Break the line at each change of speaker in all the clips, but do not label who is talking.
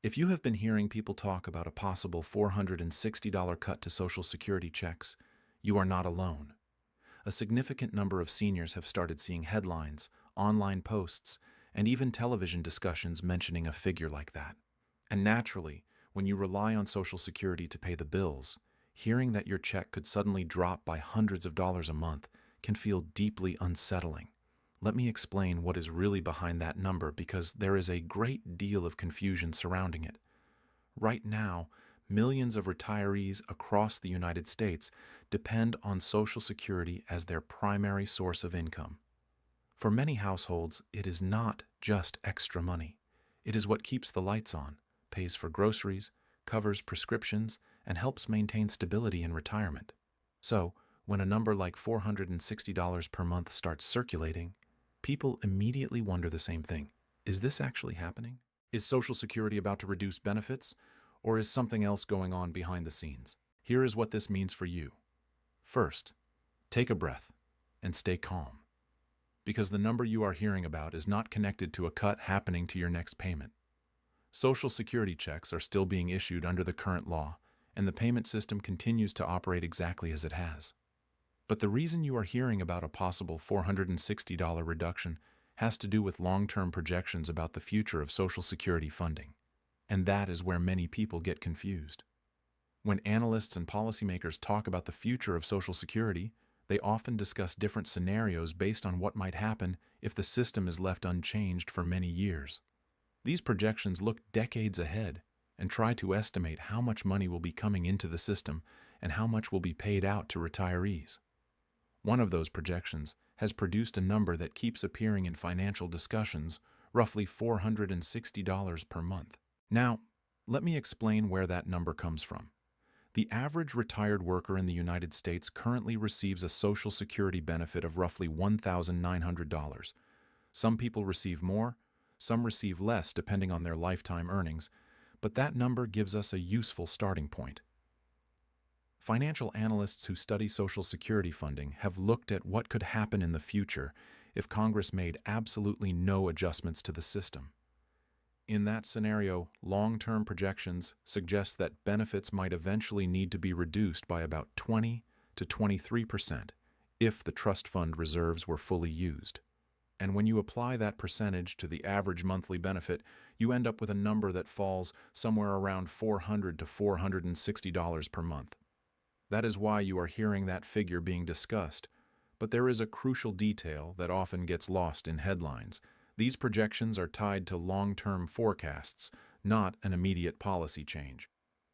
If you have been hearing people talk about a possible $460 cut to Social Security checks, you are not alone. A significant number of seniors have started seeing headlines, online posts, and even television discussions mentioning a figure like that. And naturally, when you rely on Social Security to pay the bills, hearing that your check could suddenly drop by hundreds of dollars a month can feel deeply unsettling. Let me explain what is really behind that number because there is a great deal of confusion surrounding it. Right now, millions of retirees across the United States depend on Social Security as their primary source of income. For many households, it is not just extra money. It is what keeps the lights on, pays for groceries, covers prescriptions, and helps maintain stability in retirement. So, when a number like $460 per month starts circulating, people immediately wonder the same thing. Is this actually happening? Is Social Security about to reduce benefits, or is something else going on behind the scenes? Here is what this means for you. First, take a breath and stay calm, because the number you are hearing about is not connected to a cut happening to your next payment. Social Security checks are still being issued under the current law, and the payment system continues to operate exactly as it has. But the reason you are hearing about a possible $460 reduction has to do with long-term projections about the future of Social Security funding. And that is where many people get confused. When analysts and policymakers talk about the future of Social Security, they often discuss different scenarios based on what might happen if the system is left unchanged for many years. These projections look decades ahead and try to estimate how much money will be coming into the system and how much will be paid out to retirees. One of those projections has produced a number that keeps appearing in financial discussions, roughly $460 per month. Now, let me explain where that number comes from. The average retired worker in the United States currently receives a Social Security benefit of roughly $1,900. Some people receive more, some receive less depending on their lifetime earnings, but that number gives us a useful starting point. Financial analysts who study Social Security funding have looked at what could happen in the future if Congress made absolutely no adjustments to the system. In that scenario, long-term projections suggest that benefits might eventually need to be reduced by about 20 to 23% if the trust fund reserves were fully used. And when you apply that percentage to the average monthly benefit, you end up with a number that falls somewhere around $400 to $460 per month. That is why you are hearing that figure being discussed. But there is a crucial detail that often gets lost in headlines. These projections are tied to long-term forecasts, not an immediate policy change.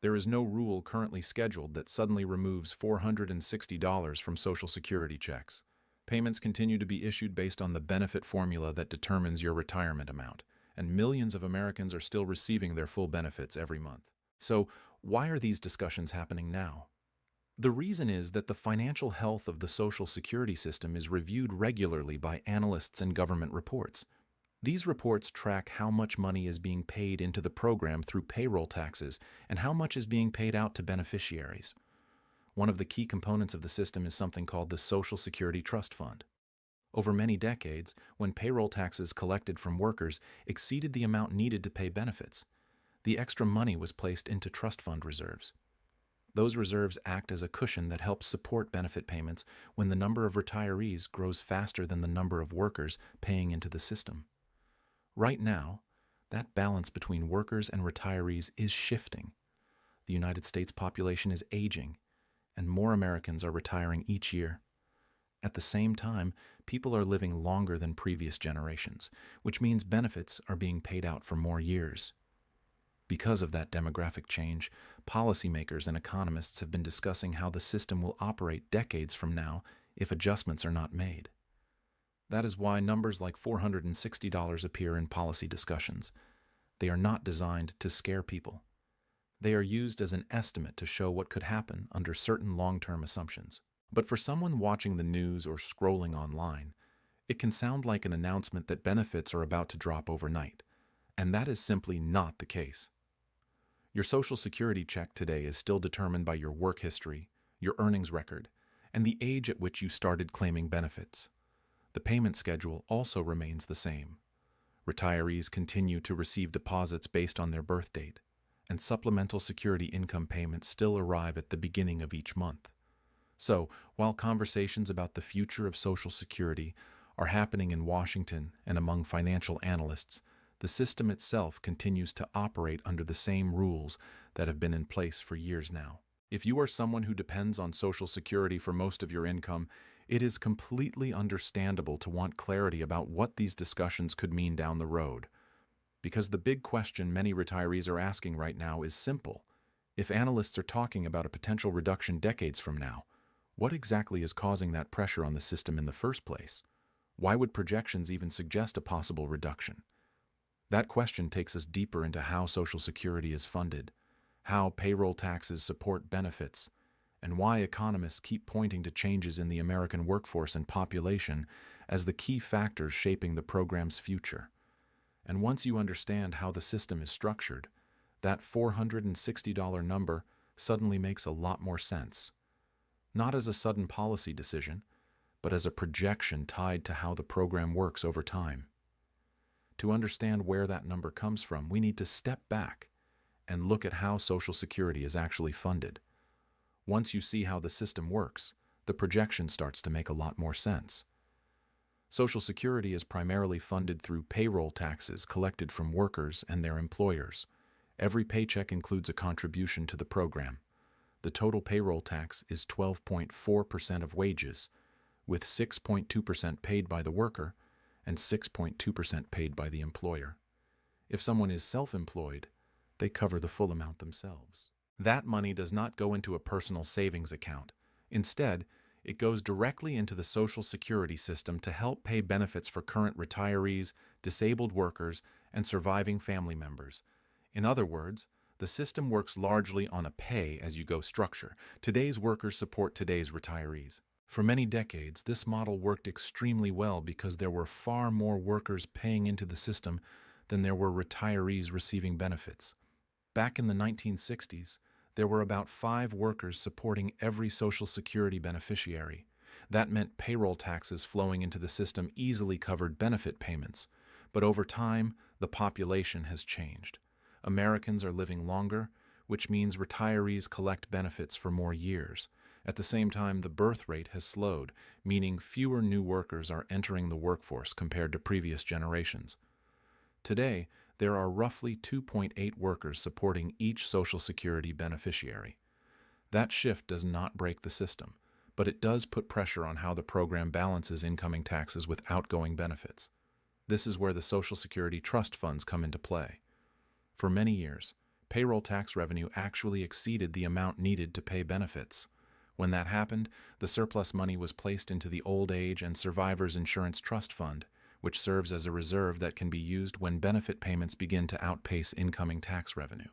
There is no rule currently scheduled that suddenly removes $460 from Social Security checks. Payments continue to be issued based on the benefit formula that determines your retirement amount, and millions of Americans are still receiving their full benefits every month. So, why are these discussions happening now? The reason is that the financial health of the Social Security system is reviewed regularly by analysts and government reports. These reports track how much money is being paid into the program through payroll taxes and how much is being paid out to beneficiaries. One of the key components of the system is something called the Social Security Trust Fund. Over many decades, when payroll taxes collected from workers exceeded the amount needed to pay benefits, the extra money was placed into trust fund reserves. Those reserves act as a cushion that helps support benefit payments when the number of retirees grows faster than the number of workers paying into the system. Right now, that balance between workers and retirees is shifting. The United States population is aging, and more Americans are retiring each year. At the same time, people are living longer than previous generations, which means benefits are being paid out for more years. Because of that demographic change, policymakers and economists have been discussing how the system will operate decades from now if adjustments are not made. That is why numbers like $460 appear in policy discussions. They are not designed to scare people. They are used as an estimate to show what could happen under certain long-term assumptions. But for someone watching the news or scrolling online, it can sound like an announcement that benefits are about to drop overnight, and that is simply not the case. Your Social Security check today is still determined by your work history, your earnings record, and the age at which you started claiming benefits. The payment schedule also remains the same. Retirees continue to receive deposits based on their birth date, and supplemental security income payments still arrive at the beginning of each month. So, while conversations about the future of Social Security are happening in Washington and among financial analysts, the system itself continues to operate under the same rules that have been in place for years now. If you are someone who depends on Social Security for most of your income, it is completely understandable to want clarity about what these discussions could mean down the road. Because the big question many retirees are asking right now is simple. If analysts are talking about a potential reduction decades from now, what exactly is causing that pressure on the system in the first place? Why would projections even suggest a possible reduction? That question takes us deeper into how Social Security is funded, how payroll taxes support benefits, and why economists keep pointing to changes in the American workforce and population as the key factors shaping the program's future. And once you understand how the system is structured, that $460 number suddenly makes a lot more sense. Not as a sudden policy decision, but as a projection tied to how the program works over time. To understand where that number comes from, we need to step back and look at how Social Security is actually funded. Once you see how the system works, the projection starts to make a lot more sense. Social Security is primarily funded through payroll taxes collected from workers and their employers. Every paycheck includes a contribution to the program. The total payroll tax is 12.4% of wages, with 6.2% paid by the worker and 6.2% paid by the employer. If someone is self-employed, they cover the full amount themselves. That money does not go into a personal savings account. Instead, it goes directly into the Social Security system to help pay benefits for current retirees, disabled workers, and surviving family members. In other words, the system works largely on a pay-as-you-go structure. Today's workers support today's retirees. For many decades, this model worked extremely well because there were far more workers paying into the system than there were retirees receiving benefits. Back in the 1960s, there were about 5 workers supporting every Social Security beneficiary. That meant payroll taxes flowing into the system easily covered benefit payments. But over time, the population has changed. Americans are living longer, which means retirees collect benefits for more years. At the same time, the birth rate has slowed, meaning fewer new workers are entering the workforce compared to previous generations. Today, there are roughly 2.8 workers supporting each Social Security beneficiary. That shift does not break the system, but it does put pressure on how the program balances incoming taxes with outgoing benefits. This is where the Social Security trust funds come into play. For many years, payroll tax revenue actually exceeded the amount needed to pay benefits. When that happened, the surplus money was placed into the Old Age and Survivors Insurance Trust Fund, which serves as a reserve that can be used when benefit payments begin to outpace incoming tax revenue.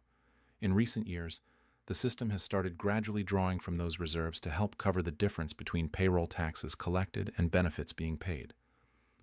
In recent years, the system has started gradually drawing from those reserves to help cover the difference between payroll taxes collected and benefits being paid.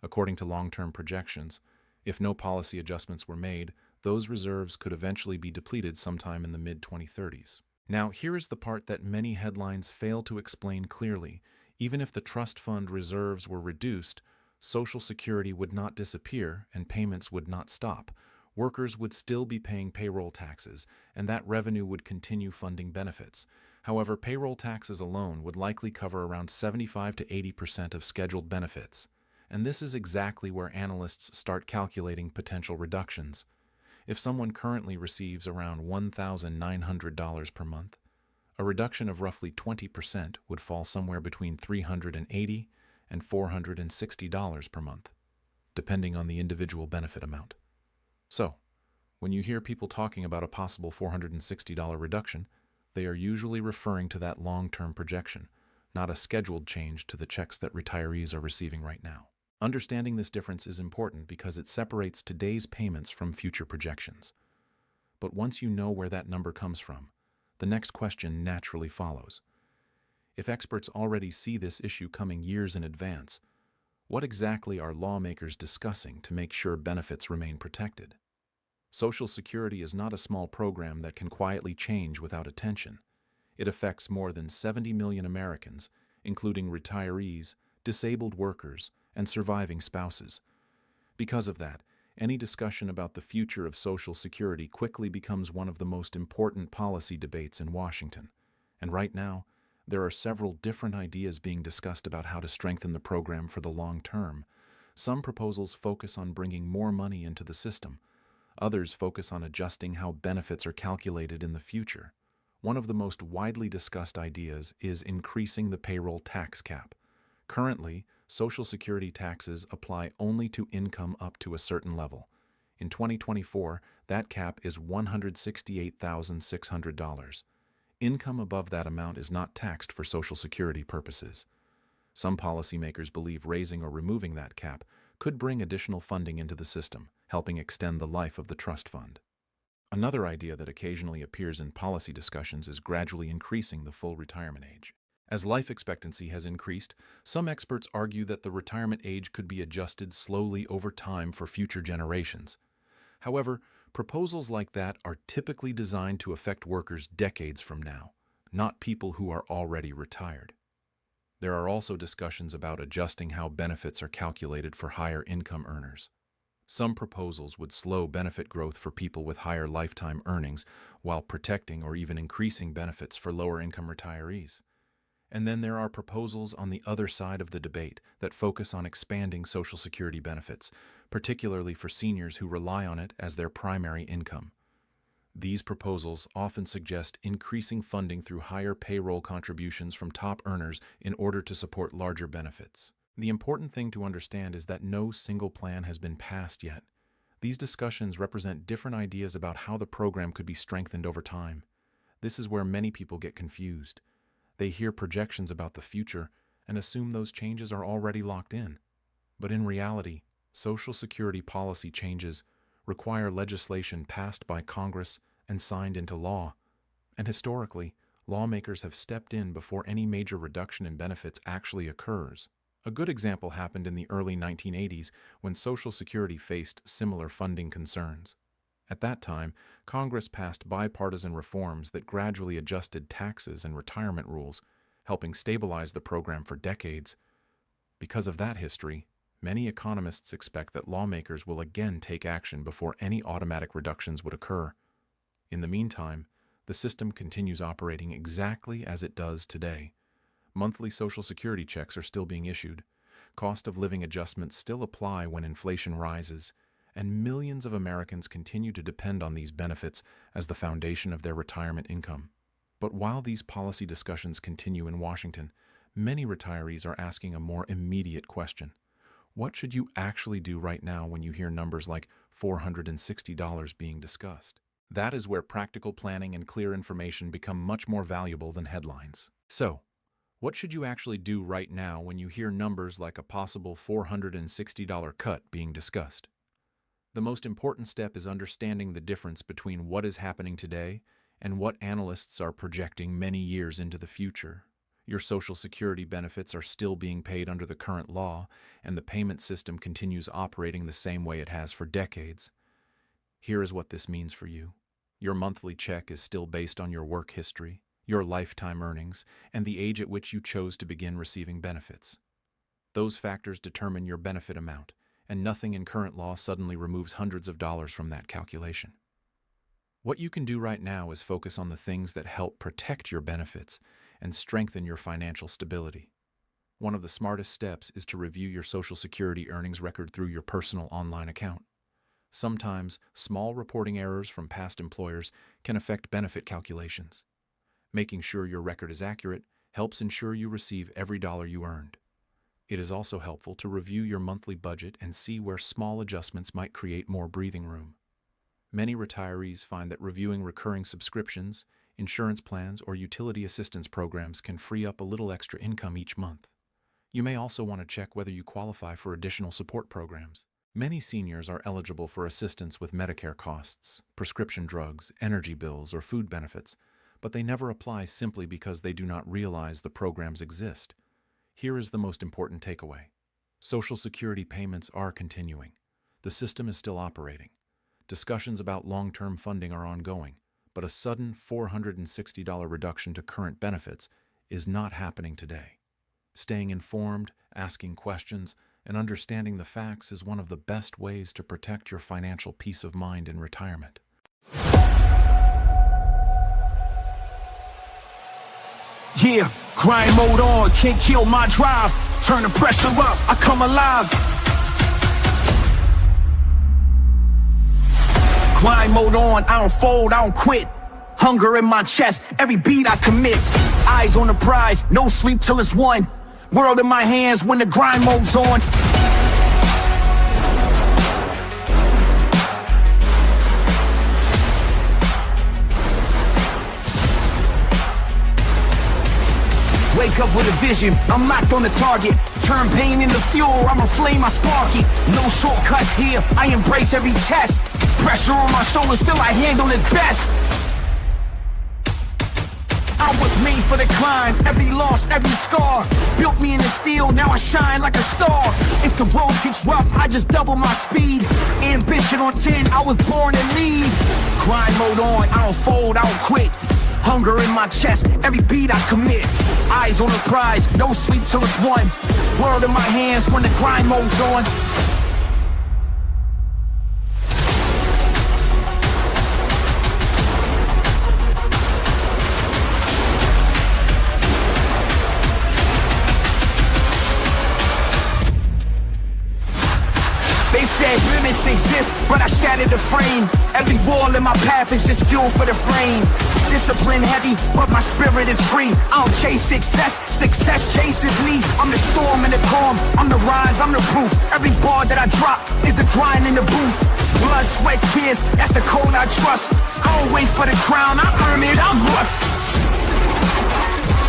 According to long-term projections, if no policy adjustments were made, those reserves could eventually be depleted sometime in the mid-2030s. Now, here is the part that many headlines fail to explain clearly. Even if the trust fund reserves were reduced, Social Security would not disappear and payments would not stop. Workers would still be paying payroll taxes, and that revenue would continue funding benefits. However, payroll taxes alone would likely cover around 75 to 80% of scheduled benefits. And this is exactly where analysts start calculating potential reductions. If someone currently receives around $1,900 per month, a reduction of roughly 20% would fall somewhere between $380 and $460 per month, depending on the individual benefit amount. So, when you hear people talking about a possible $460 reduction, they are usually referring to that long-term projection, not a scheduled change to the checks that retirees are receiving right now. Understanding this difference is important because it separates today's payments from future projections. But once you know where that number comes from, the next question naturally follows. If experts already see this issue coming years in advance, what exactly are lawmakers discussing to make sure benefits remain protected? Social Security is not a small program that can quietly change without attention. It affects more than 70 million Americans, including retirees, disabled workers, and surviving spouses. Because of that, Any discussion about the future of Social Security quickly becomes one of the most important policy debates in Washington. And right now, there are several different ideas being discussed about how to strengthen the program for the long term. Some proposals focus on bringing more money into the system. Others focus on adjusting how benefits are calculated in the future. One of the most widely discussed ideas is increasing the payroll tax cap. Currently, Social Security taxes apply only to income up to a certain level. In 2024, that cap is $168,600. Income above that amount is not taxed for Social Security purposes. Some policymakers believe raising or removing that cap could bring additional funding into the system, helping extend the life of the trust fund. Another idea that occasionally appears in policy discussions is gradually increasing the full retirement age. As life expectancy has increased, some experts argue that the retirement age could be adjusted slowly over time for future generations. However, proposals like that are typically designed to affect workers decades from now, not people who are already retired. There are also discussions about adjusting how benefits are calculated for higher income earners. Some proposals would slow benefit growth for people with higher lifetime earnings while protecting or even increasing benefits for lower income retirees. And then there are proposals on the other side of the debate that focus on expanding Social Security benefits, particularly for seniors who rely on it as their primary income. These proposals often suggest increasing funding through higher payroll contributions from top earners in order to support larger benefits. The important thing to understand is that no single plan has been passed yet. These discussions represent different ideas about how the program could be strengthened over time. This is where many people get confused. They hear projections about the future and assume those changes are already locked in. But in reality, Social Security policy changes require legislation passed by Congress and signed into law. And historically, lawmakers have stepped in before any major reduction in benefits actually occurs. A good example happened in the early 1980s when Social Security faced similar funding concerns. At that time, Congress passed bipartisan reforms that gradually adjusted taxes and retirement rules, helping stabilize the program for decades. Because of that history, many economists expect that lawmakers will again take action before any automatic reductions would occur. In the meantime, the system continues operating exactly as it does today. Monthly Social Security checks are still being issued. Cost of living adjustments still apply when inflation rises, and millions of Americans continue to depend on these benefits as the foundation of their retirement income. But while these policy discussions continue in Washington, many retirees are asking a more immediate question. What should you actually do right now when you hear numbers like $460 being discussed? That is where practical planning and clear information become much more valuable than headlines. So, what should you actually do right now when you hear numbers like a possible $460 cut being discussed? The most important step is understanding the difference between what is happening today and what analysts are projecting many years into the future. Your Social Security benefits are still being paid under the current law, and the payment system continues operating the same way it has for decades. Here is what this means for you. Your monthly check is still based on your work history, your lifetime earnings, and the age at which you chose to begin receiving benefits. Those factors determine your benefit amount, and nothing in current law suddenly removes hundreds of dollars from that calculation. What you can do right now is focus on the things that help protect your benefits and strengthen your financial stability. One of the smartest steps is to review your Social Security earnings record through your personal online account. Sometimes, small reporting errors from past employers can affect benefit calculations. Making sure your record is accurate helps ensure you receive every dollar you earned. It is also helpful to review your monthly budget and see where small adjustments might create more breathing room. Many retirees find that reviewing recurring subscriptions, insurance plans, or utility assistance programs can free up a little extra income each month. You may also want to check whether you qualify for additional support programs. Many seniors are eligible for assistance with Medicare costs, prescription drugs, energy bills, or food benefits, but they never apply simply because they do not realize the programs exist. Here is the most important takeaway. Social Security payments are continuing. The system is still operating. Discussions about long-term funding are ongoing, but a sudden $460 reduction to current benefits is not happening today. Staying informed, asking questions, and understanding the facts is one of the best ways to protect your financial peace of mind in retirement.
Yeah, grind mode on, can't kill my drive. Turn the pressure up, I come alive. Grind mode on, I don't fold, I don't quit. Hunger in my chest, every beat I commit. Eyes on the prize, no sleep till it's won. World in my hands when the grind mode's on. Wake up with a vision, I'm locked on the target. Turn pain into fuel, I'm a flame, I spark it. No shortcuts here, I embrace every test. Pressure on my shoulders, still I handle it best. I was made for the climb, every loss, every scar. Built me in the steel, now I shine like a star. If the road gets rough, I just double my speed. Ambition on 10, I was born to lead. Grind mode on, I don't fold, I don't quit. Hunger in my chest, every beat I commit. Eyes on the prize, no sleep till it's won. World in my hands when the grind mode's on. They said limits exist, but I shattered the frame. Every wall in my path is just fuel for the frame. Discipline heavy, but my spirit is free. I don't chase success, success chases me. I'm the storm and the calm, I'm the rise, I'm the proof. Every bar that I drop is the grind in the booth. Blood, sweat, tears, that's the code I trust. I don't wait for the crown, I earn it, I'm rust.